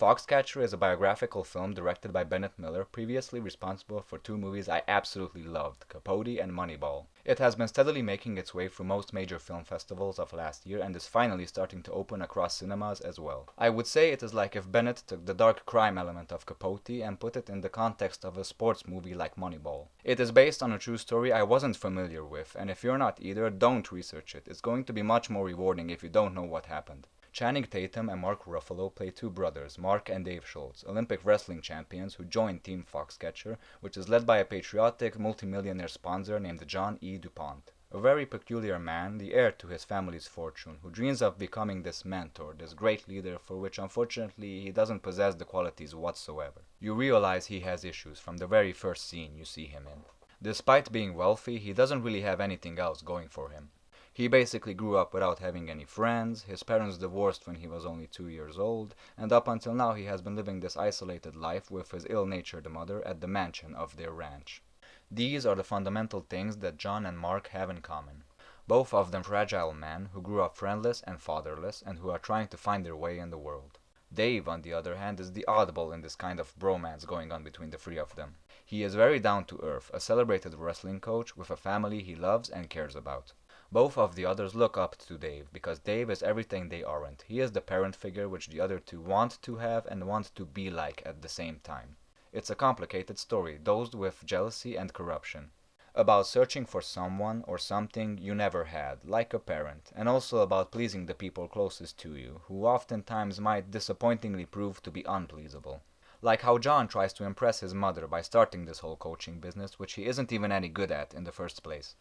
Foxcatcher is a biographical film directed by Bennett Miller, previously responsible for two movies I absolutely loved, Capote and Moneyball. It has been steadily making its way through most major film festivals of last year and is finally starting to open across cinemas as well. I would say it is like if Bennett took the dark crime element of Capote and put it in the context of a sports movie like Moneyball. It is based on a true story I wasn't familiar with, and if you're not either, don't research it. It's going to be much more rewarding if you don't know what happened. Channing Tatum and Mark Ruffalo play two brothers, Mark and Dave Schultz, Olympic wrestling champions who joined Team Foxcatcher, which is led by a patriotic multimillionaire sponsor named John E. DuPont. A very peculiar man, the heir to his family's fortune, who dreams of becoming this mentor, this great leader for which unfortunately he doesn't possess the qualities whatsoever. You realize he has issues from the very first scene you see him in. Despite being wealthy, he doesn't really have anything else going for him. He basically grew up without having any friends, his parents divorced when he was only 2 years old, and up until now he has been living this isolated life with his ill-natured mother at the mansion of their ranch. These are the fundamental things that John and Mark have in common. Both of them fragile men who grew up friendless and fatherless and who are trying to find their way in the world. Dave, on the other hand, is the oddball in this kind of bromance going on between the three of them. He is very down to earth, a celebrated wrestling coach with a family he loves and cares about. Both of the others look up to Dave, because Dave is everything they aren't. He is the parent figure which the other two want to have and want to be like at the same time. It's a complicated story, dosed with jealousy and corruption. About searching for someone or something you never had, like a parent, and also about pleasing the people closest to you, who oftentimes might disappointingly prove to be unpleasable. Like how John tries to impress his mother by starting this whole coaching business, which he isn't even any good at in the first place,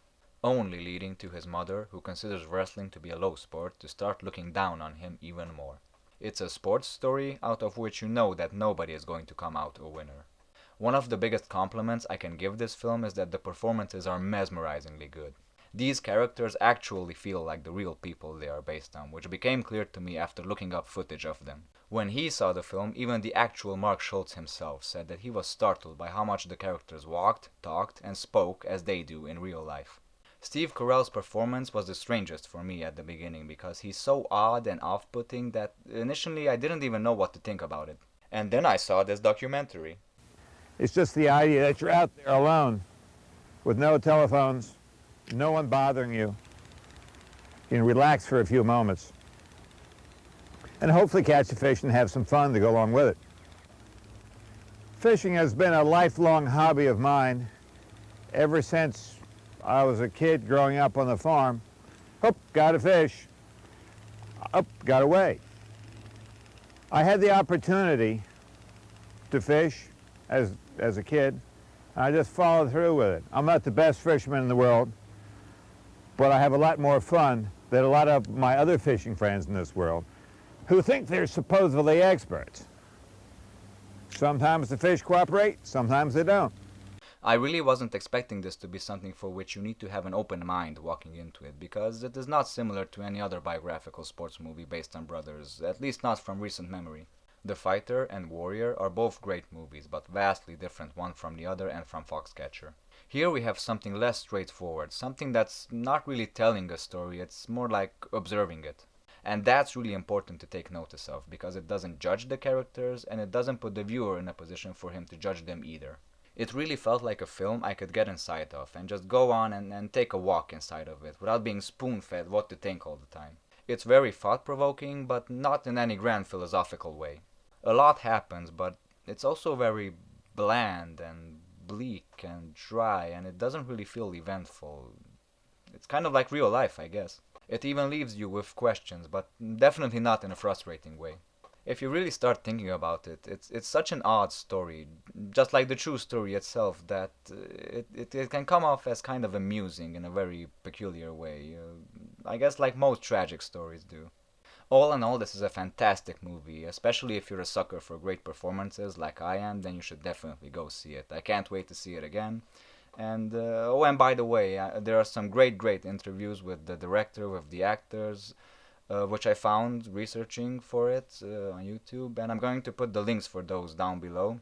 only leading to his mother, who considers wrestling to be a low sport, to start looking down on him even more. It's a sports story out of which you know that nobody is going to come out a winner. One of the biggest compliments I can give this film is that the performances are mesmerizingly good. These characters actually feel like the real people they are based on, which became clear to me after looking up footage of them. When he saw the film, even the actual Mark Schultz himself said that he was startled by how much the characters walked, talked, and spoke as they do in real life. Steve Carell's performance was the strangest for me at the beginning because he's so odd and off-putting that initially I didn't even know what to think about it. And then I saw this documentary. It's just the idea that you're out there alone with no telephones, no one bothering you. You can relax for a few moments and hopefully catch a fish and have some fun to go along with it. Fishing has been a lifelong hobby of mine ever since I was a kid growing up on the farm. Up, got a fish. Up, got away. I had the opportunity to fish as a kid, and I just followed through with it. I'm not the best fisherman in the world, but I have a lot more fun than a lot of my other fishing friends in this world who think they're supposedly experts. Sometimes the fish cooperate, sometimes they don't. I really wasn't expecting this to be something for which you need to have an open mind walking into it, because it is not similar to any other biographical sports movie based on brothers, at least not from recent memory. The Fighter and Warrior are both great movies, but vastly different one from the other and from Foxcatcher. Here we have something less straightforward, something that's not really telling a story, it's more like observing it. And that's really important to take notice of, because it doesn't judge the characters, and it doesn't put the viewer in a position for him to judge them either. It really felt like a film I could get inside of and just go on and take a walk inside of it without being spoon-fed what to think all the time. It's very thought-provoking, but not in any grand philosophical way. A lot happens, but it's also very bland and bleak and dry, and it doesn't really feel eventful. It's kind of like real life, I guess. It even leaves you with questions, but definitely not in a frustrating way. If you really start thinking about it, it's such an odd story, just like the true story itself, that it can come off as kind of amusing in a very peculiar way. I guess like most tragic stories do. All in all, this is a fantastic movie, especially if you're a sucker for great performances like I am, then you should definitely go see it. I can't wait to see it again. And, and by the way, there are some great interviews with the director, with the actors, which I found researching for it on YouTube, and I'm going to put the links for those down below.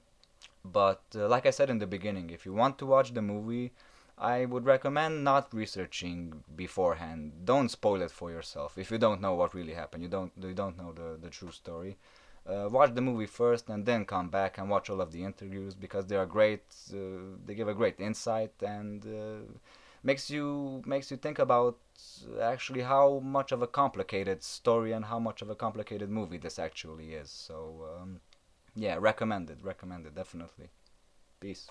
But like I said in the beginning, if you want to watch the movie, I would recommend not researching beforehand. Don't spoil it for yourself if you don't know what really happened. You don't know the true story. watch the movie first and then come back and watch all of the interviews because they are great. They give a great insight and makes you think about actually how much of a complicated story and how much of a complicated movie this actually is. So yeah, recommended, definitely. Peace.